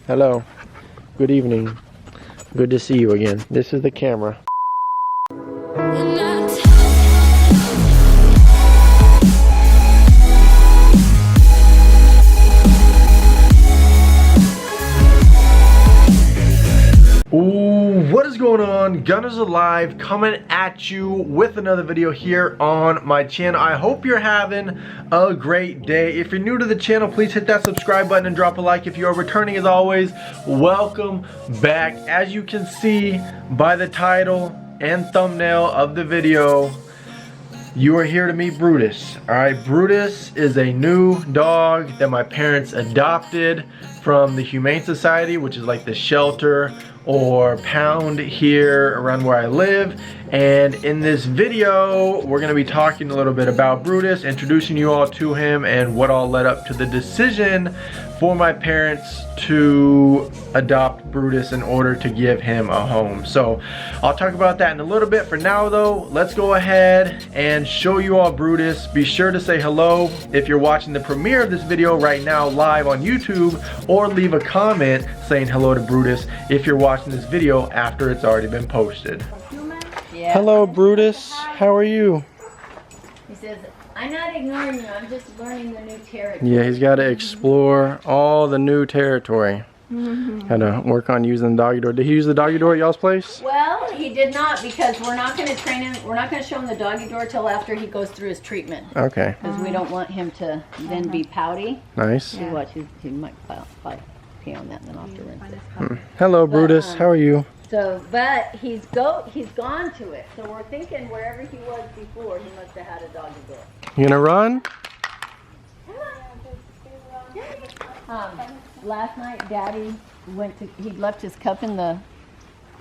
Hello. Good evening. Good to see you again. This is the camera. Ooh, what is going on? Gunners Alive coming at you with another video here on my channel. I hope you're having a great day. If you're new to the channel, please hit that subscribe button and drop a like. If you are returning, as always, welcome back. As you can see by the title and thumbnail of the video, you are here to meet Brutus. Alright, Brutus is a new dog that my parents adopted from the Humane Society, which is like the shelter or pound here around where I live. And in this video, we're going to be talking a little bit about Brutus, introducing you all to him and what all led up to the decision for my parents to adopt Brutus in order to give him a home. So I'll talk about that in a little bit. For now though, let's go ahead and show you all Brutus. Be sure to say hello if you're watching the premiere of this video right now live on YouTube, or leave a comment saying hello to Brutus if you're watching this video after it's already been posted. Yeah. Hello Brutus, how are you? He says, I'm not ignoring you, I'm just learning the new territory. Yeah, he's got to explore all the new territory. Gotta work on using the doggy door. Did he use the doggy door at y'all's place? Well, he did not, because we're not going to train him, we're not going to show him the doggy door till after he goes through his treatment. Okay. Because we don't want him to then be pouty. Nice. See what, he might pee on that and then I'll have to rinse it. Hello Brutus, how are you? So, but he's gone to it. So we're thinking wherever he was before, he must have had a doggy door. You gonna run? Last night, Daddy he left his cup in the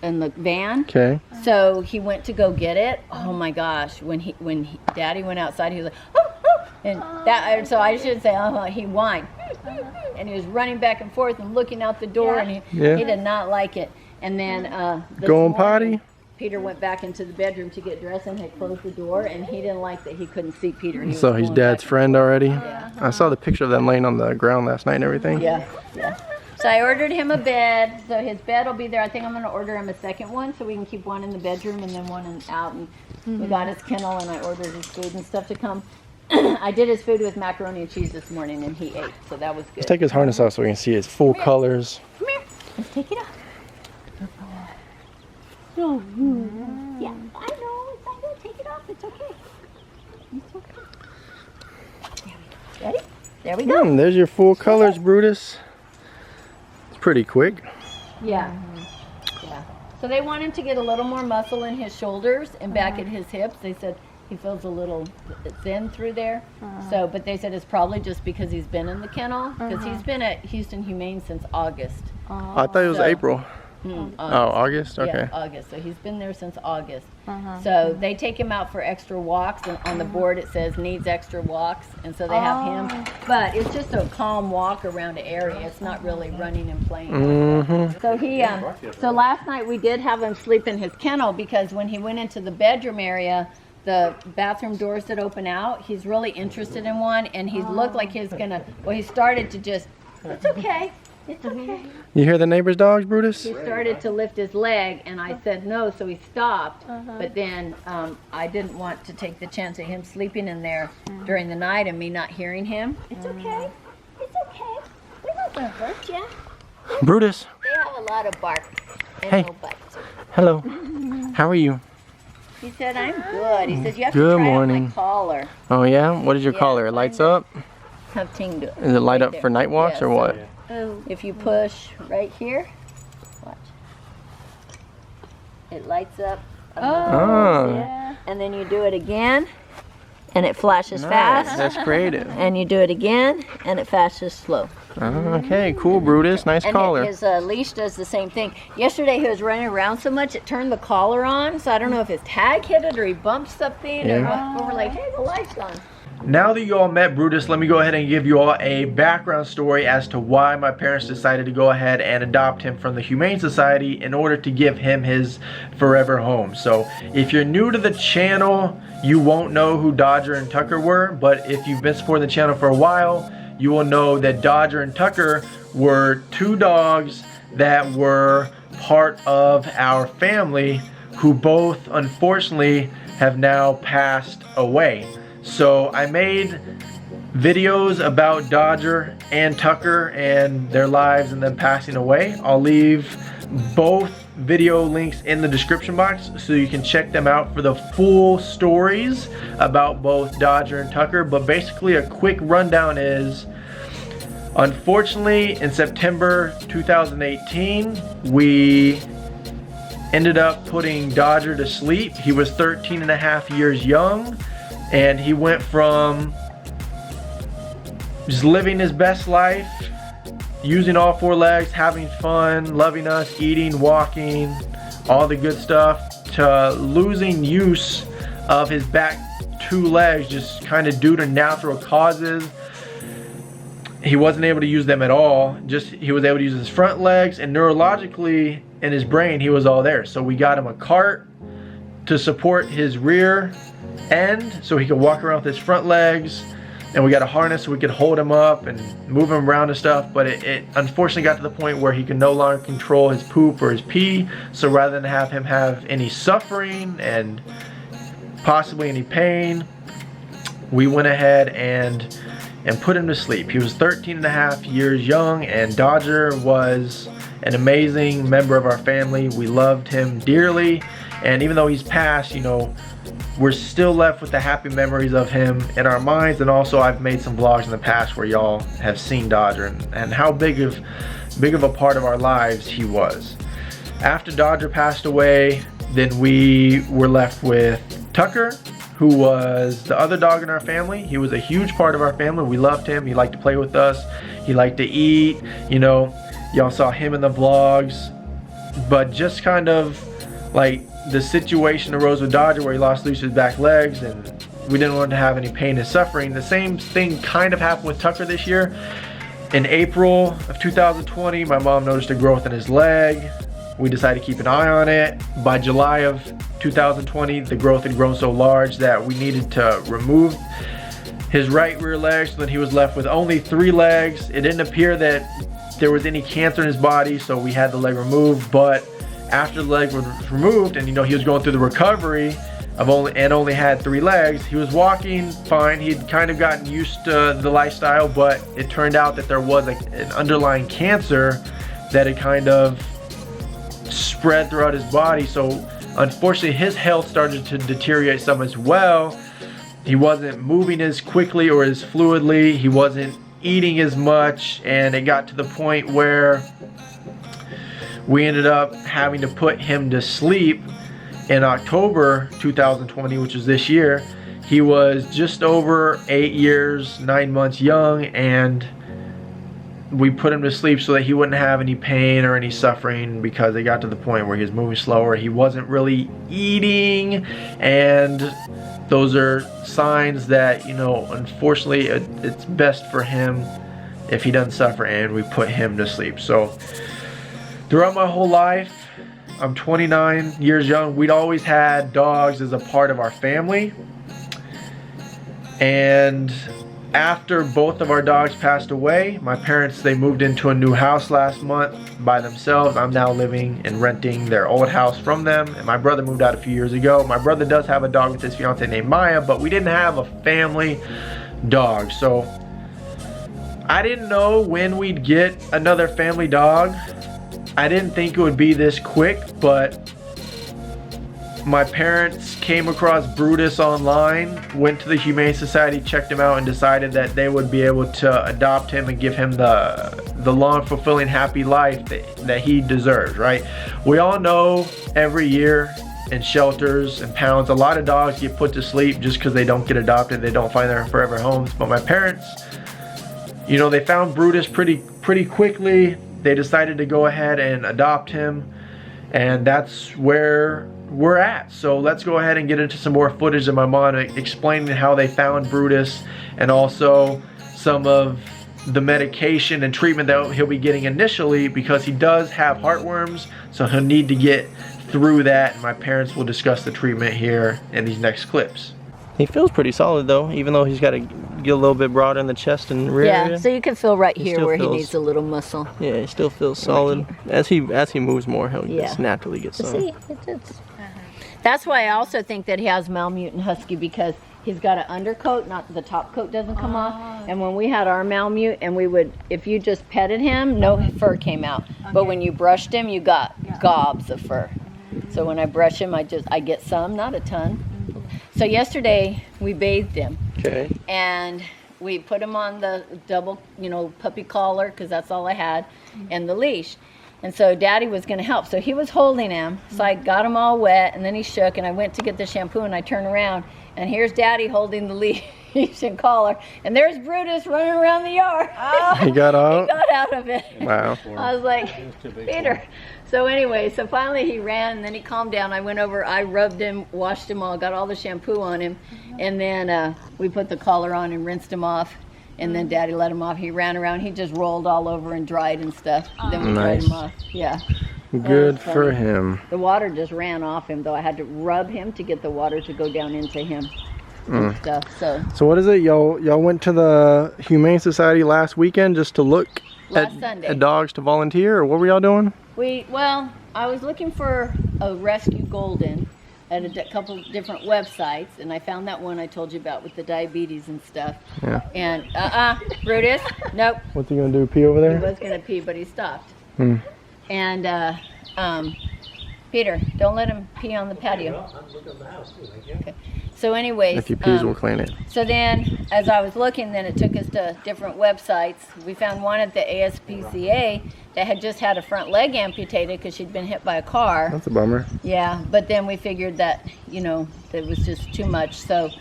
van. Okay. So he went to go get it. Oh my gosh! When Daddy went outside, he was like, oh, oh, and that. So I should say, he whined, and he was running back and forth and looking out the door, and he did not like it. And then going potty. Peter went back into the bedroom to get dressed and had closed the door, and he didn't like that he couldn't see Peter. So he's Dad's friend already? I saw the picture of them laying on the ground last night and everything. Yeah. So I ordered him a bed, so his bed will be there. I think I'm going to order him a second one so we can keep one in the bedroom and then one out. And we got his kennel, and I ordered his food and stuff to come. I did his food with macaroni and cheese this morning, and he ate, so that was good. Let's take his harness off so we can see his full colors. Come here. Let's take it off. Yeah, I know. It's not good. Take it off. It's okay. It's okay. Ready? There we go. There's your full colors, Brutus. It's pretty quick. Yeah. Yeah. So they want him to get a little more muscle in his shoulders and back at his hips. They said he feels a little thin through there. So, but they said it's probably just because he's been in the kennel, because he's been at Houston Humane since August. I thought it was April. August? Okay. Yeah, August. So he's been there since August. So they take him out for extra walks, and on the board it says needs extra walks, and so they have him. But it's just a calm walk around the area. It's not really running and playing. So he, so last night we did have him sleep in his kennel, because when he went into the bedroom area, the bathroom doors that open out, he's really interested in one, and he looked like he's gonna, well, he started to just, it's okay. It's okay. You hear the neighbor's dogs, Brutus? He started to lift his leg, and I said no, so he stopped. But then I didn't want to take the chance of him sleeping in there during the night and me not hearing him. It's okay. It's okay. We're not going to hurt you. Brutus. They have a lot of bark and Hey. no bites. Hello. How are you? He said, I'm good. He says, you have Good to try morning. out my collar. Oh yeah? What is your collar? It lights up? Have Ting do it. Is it light Right up there. for night walks Yeah, or what? If you push right here, watch. It lights up. Oh. And then you do it again, and it flashes Nice. fast. That's creative. And you do it again, and it flashes slow. Okay, cool, Brutus. Nice And collar. his leash does the same thing. Yesterday he was running around so much it turned the collar on, so I don't know if his tag hit it or he bumped something or what, but we're like, hey, the light's on. Now that you all met Brutus, let me go ahead and give you all a background story as to why my parents decided to go ahead and adopt him from the Humane Society in order to give him his forever home. So if you're new to the channel, you won't know who Dodger and Tucker were, but if you've been supporting the channel for a while, you will know that Dodger and Tucker were two dogs that were part of our family who both unfortunately have now passed away. So I made videos about Dodger and Tucker and their lives and them passing away. I'll leave both video links in the description box so you can check them out for the full stories about both Dodger and Tucker. But basically a quick rundown is, unfortunately in September 2018 we ended up putting Dodger to sleep. He was 13 and a half years young, and he went from just living his best life, using all four legs, having fun, loving us, eating, walking, all the good stuff, to losing use of his back two legs just kind of due to natural causes. He wasn't able to use them at all. Just he was able to use his front legs, and neurologically in his brain he was all there. So we got him a cart to support his rear end so he could walk around with his front legs, and we got a harness so we could hold him up and move him around and stuff. But it unfortunately got to the point where he could no longer control his poop or his pee. So rather than have him have any suffering and possibly any pain, we went ahead and put him to sleep. He was 13 and a half years young, and Dodger was an amazing member of our family. We loved him dearly, and even though he's passed, you know, we're still left with the happy memories of him in our minds. And also I've made some vlogs in the past where y'all have seen Dodger and how big of a part of our lives he was. After Dodger passed away, then we were left with Tucker, who was the other dog in our family. He was a huge part of our family. We loved him. He liked to play with us. He liked to eat. You know, y'all saw him in the vlogs. But just kind of like the situation arose with Dodger where he lost loose his back legs, and we didn't want to have any pain and suffering. The same thing kind of happened with Tucker this year. In April of 2020, my mom noticed a growth in his leg. We decided to keep an eye on it. By July of 2020, the growth had grown so large that we needed to remove his right rear leg, so that he was left with only 3 legs. It didn't appear that there was any cancer in his body, so we had the leg removed. But after the leg was removed, and you know, he was going through the recovery of only had 3 legs, he was walking fine. He'd kind of gotten used to the lifestyle, but it turned out that there was an underlying cancer that had kind of spread throughout his body. So unfortunately his health started to deteriorate some as well. He wasn't moving as quickly or as fluidly. He wasn't eating as much, and it got to the point where we ended up having to put him to sleep in October 2020, which is this year. He was just over 8 years, 9 months young, and we put him to sleep so that he wouldn't have any pain or any suffering, because it got to the point where he was moving slower. He wasn't really eating, and those are signs that, you know, unfortunately it's best for him if he doesn't suffer, and we put him to sleep. So throughout my whole life, I'm 29 years young, we'd always had dogs as a part of our family. And after both of our dogs passed away, my parents, they moved into a new house last month by themselves. I'm now living and renting their old house from them, and my brother moved out a few years ago. My brother does have a dog with his fiance named Maya, but we didn't have a family dog. So I didn't know when we'd get another family dog. I didn't think it would be this quick, but my parents came across Brutus online, went to the Humane Society, checked him out, and decided that they would be able to adopt him and give him the long, fulfilling, happy life that he deserves, right? We all know every year in shelters and pounds, a lot of dogs get put to sleep just because they don't get adopted, they don't find their forever homes. But my parents, you know, they found Brutus pretty quickly. They decided to go ahead and adopt him, and that's where we're at. So let's go ahead and get into some more footage of my mom explaining how they found Brutus, and also some of the medication and treatment that he'll be getting initially, because he does have heartworms, so he'll need to get through that, and my parents will discuss the treatment here in these next clips. He feels pretty solid though, even though he's got to get a little bit broader in the chest and rear area. So you can feel right He here still where he feels- needs a little muscle. Yeah, he still feels solid. As he moves more, he'll just naturally get some. See, that's why I also think that he has Malamute Husky, because he's got an undercoat, not the top coat doesn't come off. And when we had our Malamute, and we would, if you just petted him, no fur came out. But when you brushed him, you got gobs of fur. So when I brush him, I get some, not a ton. So yesterday we bathed him. Okay. And we put him on the double, puppy collar, because that's all I had, and the leash. And so Daddy was going to help. So he was holding him. So I got him all wet, and then he shook, and I went to get the shampoo, and I turned around, and here's Daddy holding the leash and collar, and there's Brutus running around the yard. He got out? He got out of it. Wow. I was like, Peter. So anyway, so finally he ran, and then he calmed down. I went over, I rubbed him, washed him all, got all the shampoo on him, and then we put the collar on and rinsed him off. And then Daddy let him off. He ran around. He just rolled all over and dried and stuff. Then we dried him off. Yeah. Good for him. The water just ran off him, though. I had to rub him to get the water to go down into him and stuff. So what is it? Y'all went to the Humane Society last weekend just to look Sunday. at dogs to volunteer, or what were y'all doing? Well, I was looking for a rescue golden at a couple different websites, and I found that one I told you about with the diabetes and stuff. Yeah. And Brutus, nope. What's he gonna do? Pee over He there? was gonna pee, but he stopped. And Peter, don't let him pee on the patio. Okay. So anyways, If he pees, we'll clean it. so then, as I was looking, then it took us to different websites. We found one at the ASPCA that had just had a front leg amputated because she'd been hit by a car. That's a bummer. Yeah, but then we figured that, it was just too much. So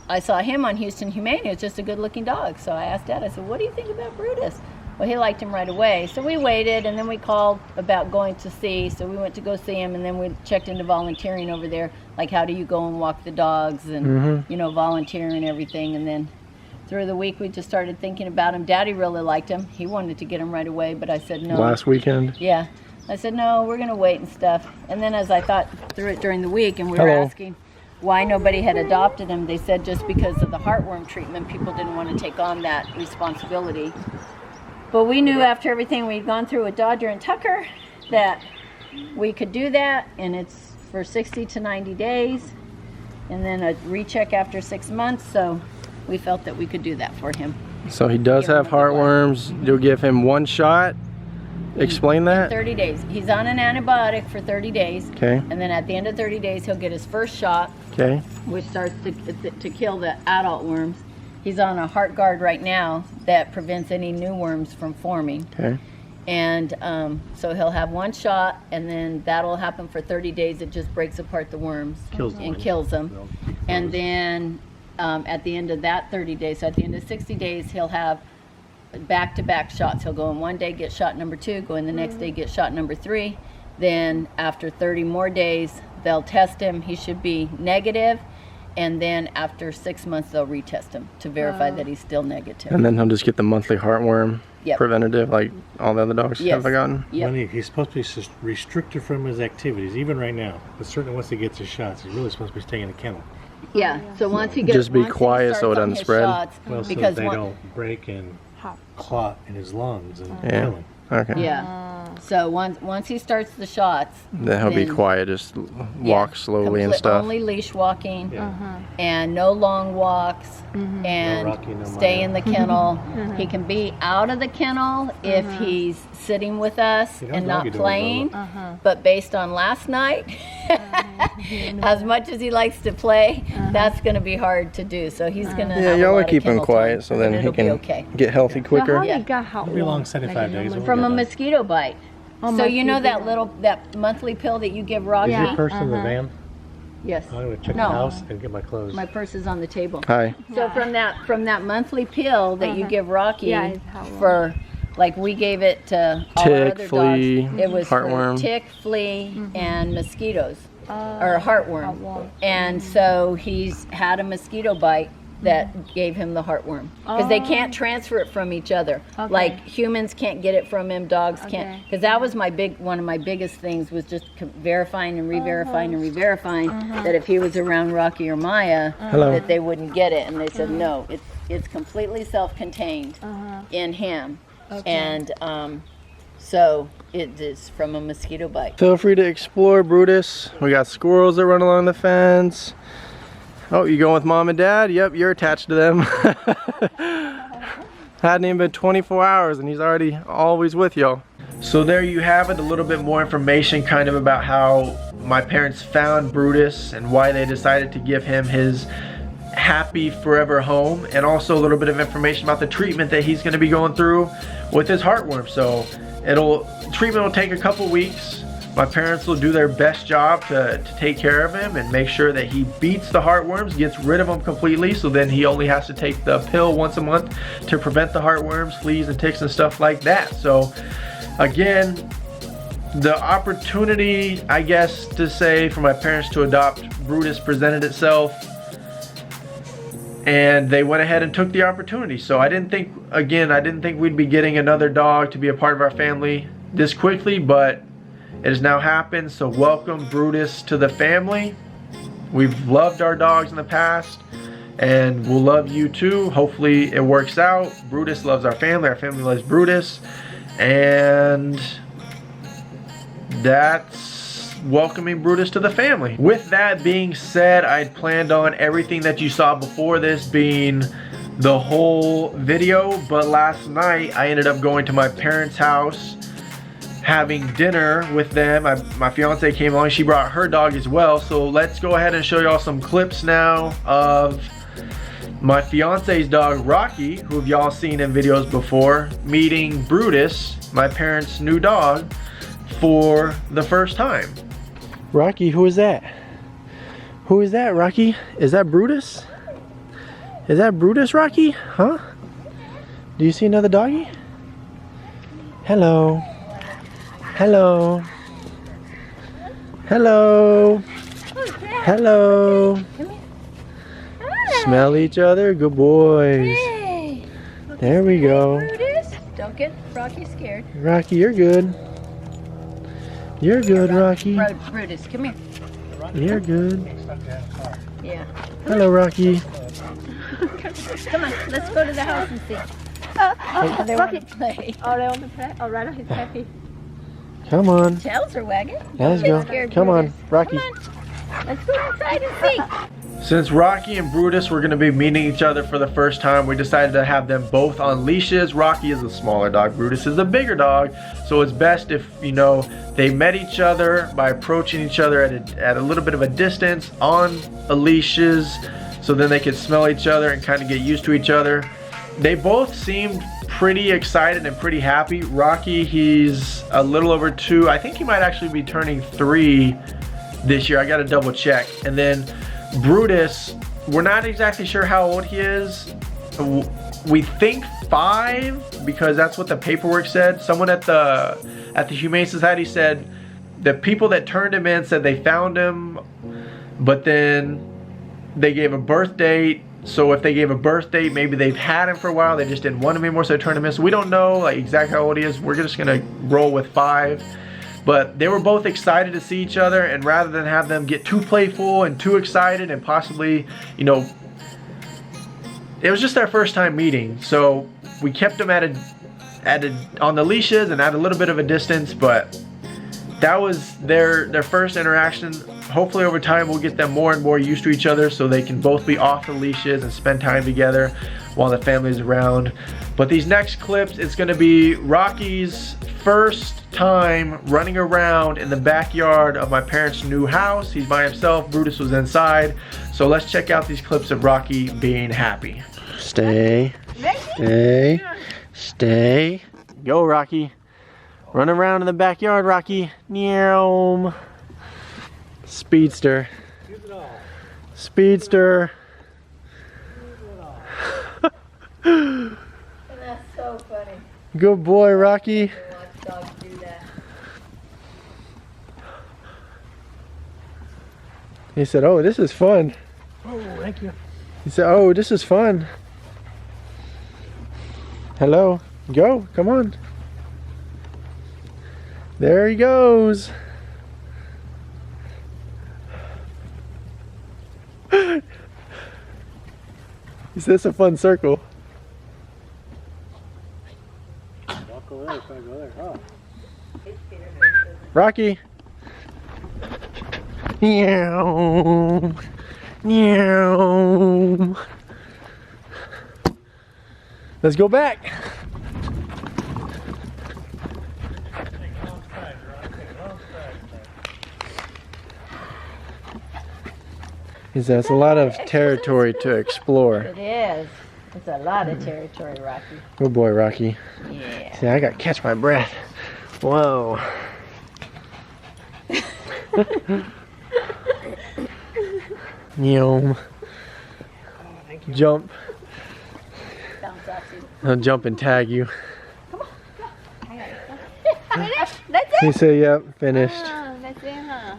I saw him on Houston Humane. He was just a good looking dog. So I asked Dad, I said, what do you think about Brutus? Well, he liked him right away. So we waited, and then we called about going to see. So we went to go see him, and then we checked into volunteering over there. Like, how do you go and walk the dogs and, volunteer and everything. And then through the week, we just started thinking about him. Daddy really liked him. He wanted to get him right away, but I said no. Last weekend? Yeah. I said, no, we're going to wait and stuff. And then as I thought through it during the week, and we were asking why nobody had adopted him, they said just because of the heartworm treatment, people didn't want to take on that responsibility. But we knew after everything we'd gone through with Dodger and Tucker that we could do that, and it's for 60 to 90 days, and then a recheck after 6 months, so we felt that we could do that for him. So he does have heartworms. You'll give him one shot? Explain that? 30 days. He's on an antibiotic for 30 days. Okay. And then at the end of 30 days, he'll get his first shot, Okay. which starts to kill the adult worms. He's on a heart guard right now that prevents any new worms from forming. Okay. And so he'll have one shot, and then that'll happen for 30 days. It just breaks apart the worms and kills them. And then at the end of that 30 days, so at the end of 60 days, he'll have back-to-back shots. He'll go in one day, get shot number 2, go in the next day, get shot number 3. Then after 30 more days, they'll test him. He should be negative. And then after 6 months, they'll retest him to verify that he's still negative. And then he'll just get the monthly heartworm preventative like all the other dogs have gotten? Yep. He's supposed to be restricted from his activities, even right now. But certainly once he gets his shots, he's really supposed to be staying in a kennel. Yeah, so once he gets Just be quiet so it doesn't spread. Well, so they don't break and clot in his lungs and kill him. Okay. Yeah. So once he starts the shots, then he'll be quiet, just walk slowly and stuff. Only leash walking, and no long walks, and No Rocky, no stay Maya. in the kennel. He can be out of the kennel if he's sitting with us and not doggy doors, playing. But based on last night, as much as he likes to play, that's going to be hard to do. So he's going to have y'all a are lot of keeping kennel quiet time, so and then he it'll be can okay. get healthy quicker. How he got how It'll be along 75 days. From a mosquito bite. So you know that monthly pill that you give Rocky? Is your purse in the van? Yes. I'm going to check No. the house and get my clothes. My purse is on the table. Hi. So from that monthly pill that you give Rocky it's how long. for, like we gave it to all our Tick, other flea, dogs. It was heartworm. for tick, flea, and mosquitoes, or heartworm. And so he's had a mosquito bite that gave him the heartworm. Because they can't transfer it from each other. Okay. Like humans can't get it from him, dogs can't. Okay. Because that was one of my biggest things was just verifying and re-verifying and re-verifying that if he was around Rocky or Maya, that they wouldn't get it. And they said, no, it's completely self-contained in him. Okay. And so it is from a mosquito bite. Feel free to explore, Brutus. We got squirrels that run along the fence. Oh, you going with mom and dad? Yep, you're attached to them. Hadn't even been 24 hours and he's already always with y'all. So there you have it, a little bit more information kind of about how my parents found Brutus and why they decided to give him his happy forever home, and also a little bit of information about the treatment that he's going to be going through with his heartworm. So treatment will take a couple weeks. My parents will do their best job to take care of him and make sure that he beats the heartworms, gets rid of them completely, so then he only has to take the pill once a month to prevent the heartworms, fleas and ticks and stuff like that. So again, the opportunity, I guess to say, for my parents to adopt Brutus presented itself, and they went ahead and took the opportunity. So I didn't think we'd be getting another dog to be a part of our family this quickly, but it has now happened. So welcome Brutus to the family. We've loved our dogs in the past and we'll love you too. Hopefully it works out. Brutus loves our family loves Brutus, and that's welcoming Brutus to the family. With that being said, I had planned on everything that you saw before this being the whole video, but last night I ended up going to my parents' house, having dinner with them. My fiance came along, she brought her dog as well. So let's go ahead and show y'all some clips now of my fiance's dog Rocky, who y'all seen in videos before, meeting Brutus, my parents' new dog, for the first time. Rocky, who is that? Who is that, Rocky? Is that Brutus? Is that Brutus, Rocky? Huh? Do you see another doggy? Hello. Hello. Hello. Hello. Smell each other. Good boys. Hey. There we go. Brutus, don't get Rocky scared. Rocky, you're good. You're good, Rocky. Brutus, come here. You're good. Yeah. Hello, Rocky. Come on, let's go to the house and see. Oh, they want to play. Oh, they want to play? Oh, right now he's happy. Come on. Tails are wagging. Let's Don't go. get scared, Come on, Brutus. Rocky. Come on. Let's go inside and see. Since Rocky and Brutus were going to be meeting each other for the first time, we decided to have them both on leashes. Rocky is a smaller dog, Brutus is a bigger dog, so it's best if, you know, they met each other by approaching each other at a little bit of a distance on leashes, so then they could smell each other and kind of get used to each other. They both seemed pretty excited and pretty happy. Rocky, he's a little over 2. I think he might actually be turning 3 this year. I got to double check. And then Brutus, we're not exactly sure how old he is. We think 5 because that's what the paperwork said. Someone at the Humane Society said the people that turned him in said they found him, but then they gave a birth date. So if they gave a birth date, maybe they've had him for a while, they just didn't want him anymore, so they turned him in. So we don't know like exactly how old he is. We're just gonna roll with 5. But they were both excited to see each other, and rather than have them get too playful and too excited and possibly, you know, it was just their first time meeting. So we kept them on the leashes and at a little bit of a distance, but that was their first interaction. Hopefully over time we'll get them more and more used to each other so they can both be off the leashes and spend time together while the family's around. But these next clips, it's gonna be Rocky's first time running around in the backyard of my parents' new house. He's by himself, Brutus was inside. So let's check out these clips of Rocky being happy. Stay. Stay. Stay. Go, Rocky. Run around in the backyard, Rocky. Meow. Speedster. Speedster. That's so funny. Good boy, Rocky. Watch dogs do that. He said, "Oh, this is fun." Oh, thank you. He said, oh, this is fun. Hello. Go. Come on. There he goes. He said it's a fun circle. Walk over there, try to go there. Oh. Rocky. Meow. Meow. Let's go back. That's a lot of territory to explore. It is. It's a lot of territory, Rocky. Good boy, Rocky. Yeah. See, I gotta catch my breath. Whoa. Yum. Jump. Bounce off you. I'll jump and tag you. That's it. He said, yep, finished. That's it, huh?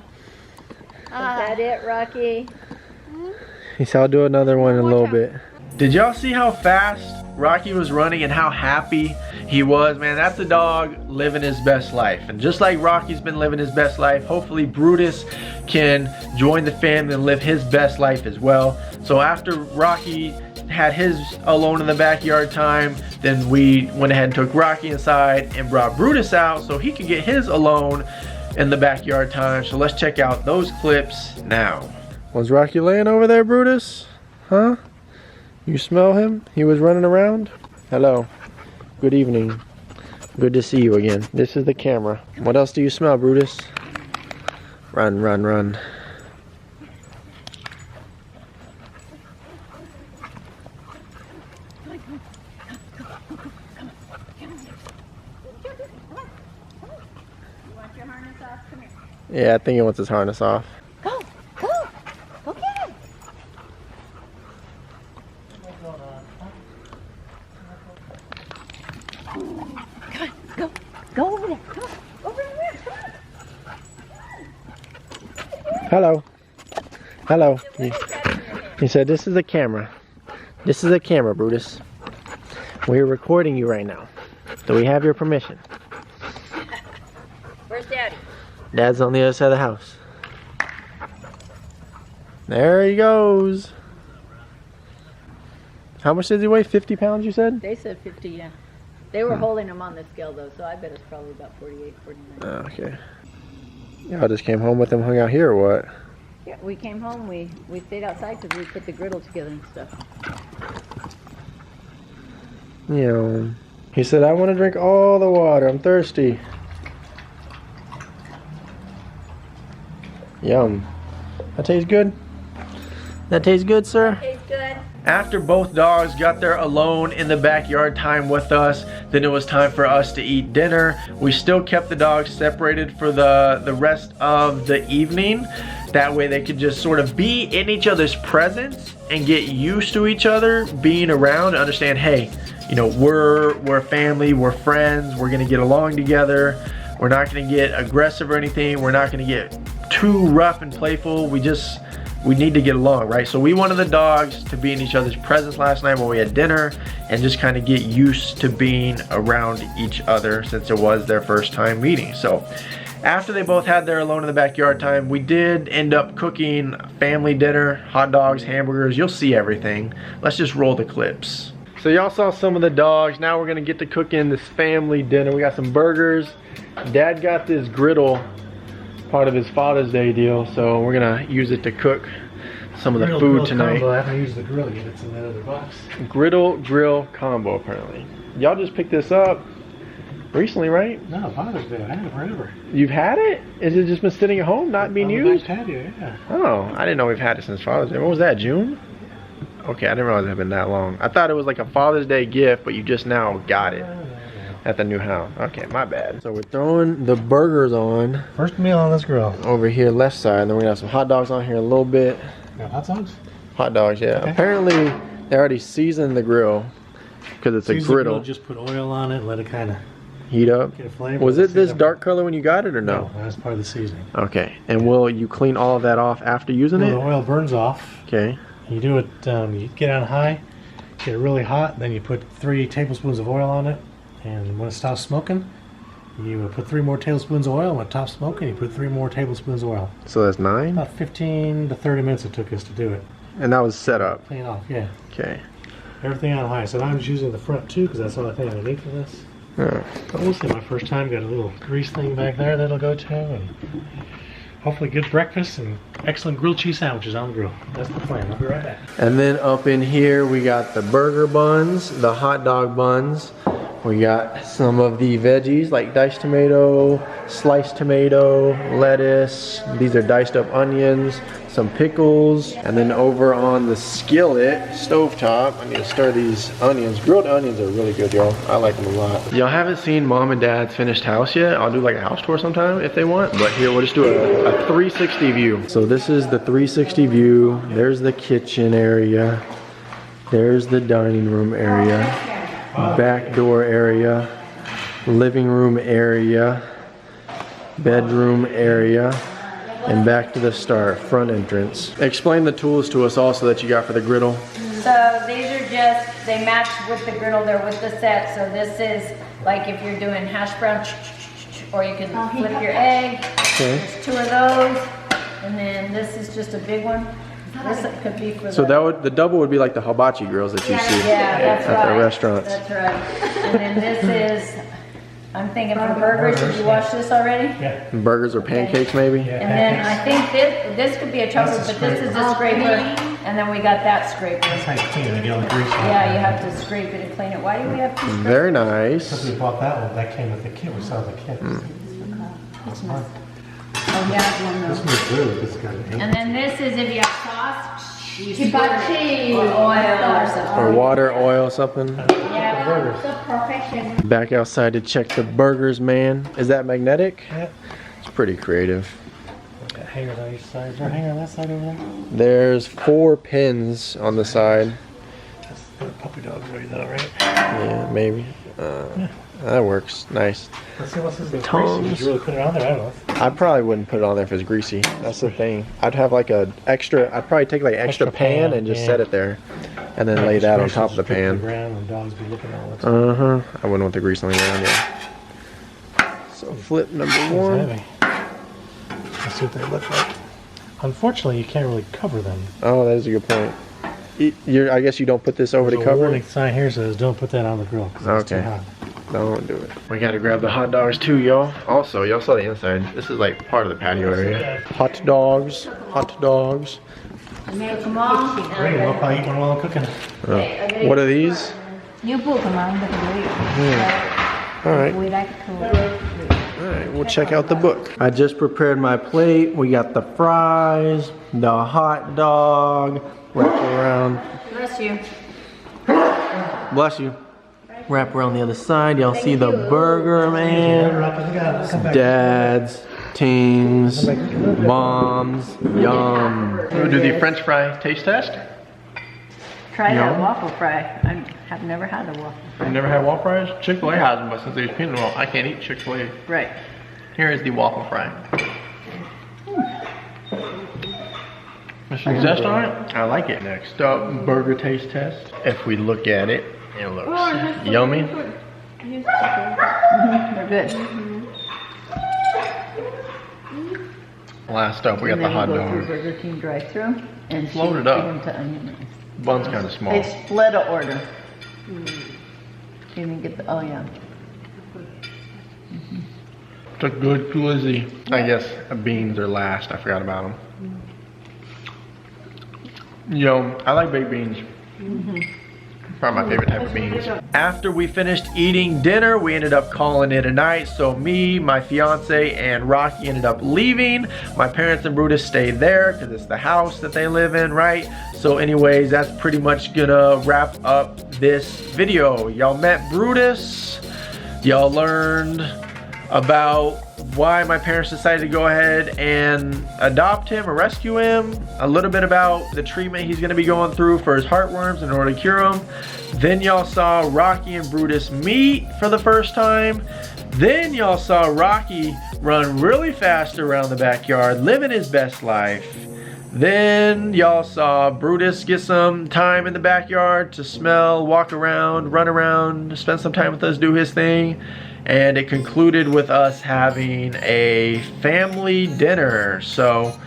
Is that it, Rocky? He said, I'll do another one in a little bit. Did y'all see how fast Rocky was running and how happy he was? Man, that's a dog living his best life. And just like Rocky's been living his best life, hopefully Brutus can join the family and live his best life as well. So after Rocky had his alone in the backyard time, then we went ahead and took Rocky inside and brought Brutus out so he could get his alone in the backyard time. So let's check out those clips now. Was Rocky laying over there, Brutus? Huh? You smell him? He was running around? Hello. Good evening. Good to see you again. This is the camera. What else do you smell, Brutus? Run, run, run. You want your harness off? Come here. Yeah, I think he wants his harness off. Go! Go! Go get him! Come on, go! Go over there! Come on! Over there! Come on! Hello. Hello. He said, this is a camera. This is a camera, Brutus. We're recording you right now. So we have your permission. Where's Daddy? Dad's on the other side of the house. There he goes. How much does he weigh? 50 pounds, you said? They said 50, yeah. They were holding him on the scale though, so I bet it's probably about 48, 49. Okay. Y'all just came home with him, hung out here or what? Yeah, we came home, we stayed outside because we put the griddle together and stuff. You know, he said, I want to drink all the water. I'm thirsty. Yum. That tastes good? That tastes good, sir? Tastes good. After both dogs got their alone in the backyard time with us, then it was time for us to eat dinner. We still kept the dogs separated for the rest of the evening. That way they could just sort of be in each other's presence and get used to each other being around and understand, hey, you know, we're family, we're friends, we're gonna get along together. We're not gonna get aggressive or anything. We're not gonna get too rough and playful. We need to get along, right? So we wanted the dogs to be in each other's presence last night when we had dinner and just kind of get used to being around each other since it was their first time meeting. So after they both had their alone in the backyard time, we did end up cooking family dinner, hot dogs, hamburgers. You'll see everything. Let's just roll the clips. So y'all saw some of the dogs. Now we're gonna get to cooking this family dinner. We got some burgers. Dad got this griddle, part of his Father's Day deal, so we're gonna use it to cook some of the food tonight. I haven't used the grill yet. It's in that other box. Griddle grill combo, apparently. Y'all just picked this up recently, right? No, Father's Day. I had it forever. You've had it? Has it just been sitting at home, not being used? Patio, yeah. Oh, I didn't know we've had it since Father's Day. When was that, June? Okay, I didn't realize it had been that long. I thought it was like a Father's Day gift, but you just now got it at the new house. Okay, my bad. So we're throwing the burgers on First meal on this grill. over here left side, and then we're gonna have some hot dogs on here a little bit. Got hot dogs? Hot dogs, yeah. Okay. Apparently, they already seasoned the grill because it's a griddle. Just put oil on it, let it kind of Heat up. get a flavor. Was it this dark color when you got it or no? No, that's part of the seasoning. Okay, and will you clean all of that off after using Well, the it? oil burns off, Okay. You do it, you get on high, get it really hot, then you put 3 tablespoons of oil on it, and when it stops smoking, you put 3 more tablespoons of oil. When it stops smoking, you put 3 more tablespoons of oil. So that's 9? About 15 to 30 minutes it took us to do it. And that was set up. Clean off, yeah. Okay. Everything on high. So I'm just using the front too, because that's the only thing underneath of this. Yeah. But we'll see. My first time, got a little grease thing back there that'll go to, and hopefully good breakfast and excellent grilled cheese sandwiches on the grill. That's the plan. I'll be right back. And then up in here we got the burger buns, the hot dog buns. We got some of the veggies like diced tomato, sliced tomato, lettuce. These are diced up onions, some pickles. And then over on the skillet, stovetop, I need to stir these onions. Grilled onions are really good, y'all. I like them a lot. Y'all haven't seen mom and dad's finished house yet. I'll do like a house tour sometime if they want. But here, we'll just do a 360 view. So this is the 360 view. There's the kitchen area. There's the dining room area. Back door area, living room area, bedroom area, and back to the start, front entrance. Explain the tools to us also that you got for the griddle. So these are just, they match with the griddle, they're with the set. So this is like if you're doing hash brown, or you can flip your egg. Okay. There's 2 of those, and then this is just a big one. This could be for So the double would be like the hibachi grills that you see yeah, that's at right. the restaurants. That's right. And then this is, I'm thinking for burgers. Did you wash this already? Yeah. Burgers or pancakes maybe? Yeah. And then I think this could be a chocolate, but this is a scraper. And then we got that scraper. That's how you clean it. You get all the grease off. Yeah, you have to scrape it and clean it. Why do we have to scrape it? Very Because nice. we bought that one. That came with the kit. We saw the kit. That's fine. Oh, yeah, This one's really this got an ink. and then this is if you have sauce, you squirt it, or oil or something. Or water, oil, something. Yeah. Burgers. The profession. Back outside to check the burgers, man. Is that magnetic? Yeah. It's pretty creative. Got hangers on each side. Is there a hanger on that side over there? There's 4 pins on the side. That's the puppy dog's way though, right? Yeah, maybe. That works. Nice. Let's see what's this greasy. Tongs. Did you really put it on there? I don't know. I probably wouldn't put it on there if it's greasy. That's the thing. I'd have like a extra. I'd probably take like extra Extra pan pan, and just yeah. set it there, and then lay that on top of the pan. Ground and dogs be looking all the time. I wouldn't want the grease on the ground. Yeah. So flip number It's 1. heavy. Let's see what they look like. Unfortunately, you can't really cover them. Oh, that is a good point. I guess you don't put this over There's the a cover. warning sign here says don't put that on the grill because it's too Okay. hot. Don't do it. We gotta grab the hot dogs too, y'all. Also, y'all saw the inside. This is like part of the patio area. Hot dogs. Hot dogs. Make them all. Great, we'll probably eat one while I'm cooking. What are these? You book among the All right. We like to. Alright, we'll check out the book. I just prepared my plate. We got the fries, the hot dog, wrap around. Bless you. Bless you. Wrap around the other side. Y'all see the burger, man. Dads, tings, bombs, yum. We'll do the French fry taste test. Try Yum. that waffle fry. I have never had a waffle fry. I've never had waffle fries. Chick-fil-A has them, but since they use peanut oil, I can't eat Chick-fil-A. Right. Here is the waffle fry. There's some zest on it. I like it. Next up, burger taste test. If we look at it, it looks yummy. They're good. Last up, we got And the then hot you go through dog. Burger King drive-thru and Load shoot it up. them to onion rings. Bun's kind of small. They split a order. You didn't get the, oh yeah. It's a good glizzy. I guess beans are last. I forgot about them. Yo, I like baked beans. Probably my favorite type of beans. After we finished eating dinner, we ended up calling it a night. So me, my fiance, and Rocky ended up leaving. My parents and Brutus stayed there because it's the house that they live in, right? So anyways, that's pretty much gonna wrap up this video. Y'all met Brutus. Y'all learned about why my parents decided to go ahead and adopt him or rescue him, a little bit about the treatment he's gonna be going through for his heartworms in order to cure them. Then y'all saw Rocky and Brutus meet for the first time. Then y'all saw Rocky run really fast around the backyard, living his best life. Then y'all saw Brutus get some time in the backyard to smell, walk around, run around, spend some time with us, do his thing. And it concluded with us having a family dinner. So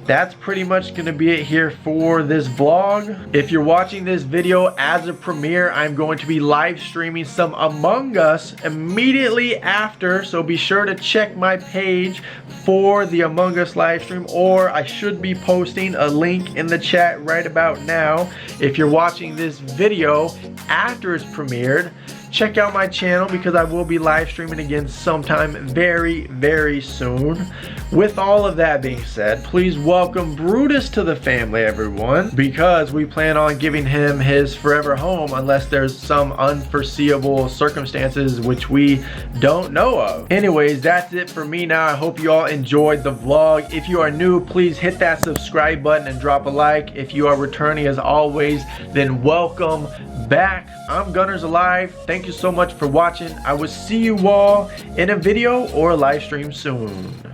that's pretty much gonna be it here for this vlog. If you're watching this video as a premiere, I'm going to be live streaming some Among Us immediately after, so be sure to check my page for the Among Us live stream, or I should be posting a link in the chat right about now. If you're watching this video after it's premiered, check out my channel because I will be live streaming again sometime very, very soon. With all of that being said, please welcome Brutus to the family, everyone, because we plan on giving him his forever home unless there's some unforeseeable circumstances which we don't know of. Anyways, that's it for me now. I hope you all enjoyed the vlog. If you are new, please hit that subscribe button and drop a like. If you are returning as always, then welcome back. I'm Gunners Alive. Thank you so much for watching. I will see you all in a video or a live stream soon.